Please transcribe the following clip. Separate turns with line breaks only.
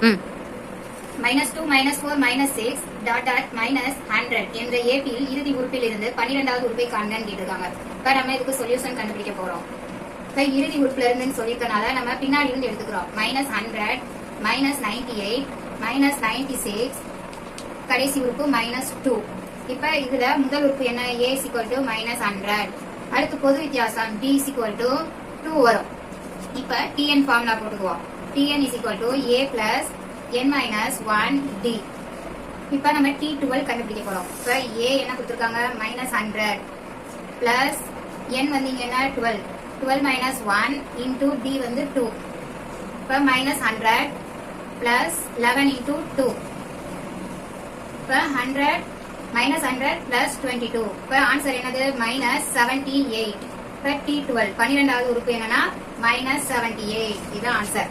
-2 -4 -6 dot dot -100 என்ற ஏபியில் இறுதி உறுப்பில் இருந்து 12வது உறுப்பை காண்கன்னு கேட்டிருக்காங்க. இப்ப நம்ம இதுக்கு சொல்யூஷன் கண்டுபிடிக்க போறோம். இப்ப இறுதி உறுப்புல இருந்துன்னு சொல்லியிருக்கனால நம்ம பின்னாடி இருந்து எடுத்துக்கிறோம். -100 -98 -96 கடைசி உறுப்பு -2. இப்ப இதுல முதல் உறுப்பு என்ன? a -100. அடுத்து பொது வித்தியாசம் d 2 வரும். இப்ப tn ஃபார்முலா போட்டுக்குவோம். tn a plus n minus 1 d. இப்ப நம்ம t12 கண்டுபிடிக்க போறோம். இப்ப a என்ன கொடுத்திருக்காங்க? -100 plus n வந்தீங்கன்னா 12. 12 minus 1 into d வந்து 2. இப்ப -100 plus 11 into 2. இப்ப 100 -100 plus 22. இப்ப ஆன்சர் என்னது? -78. இப்ப t12 12வது உறுப்பு என்னன்னா -78. இது ஆன்சர்.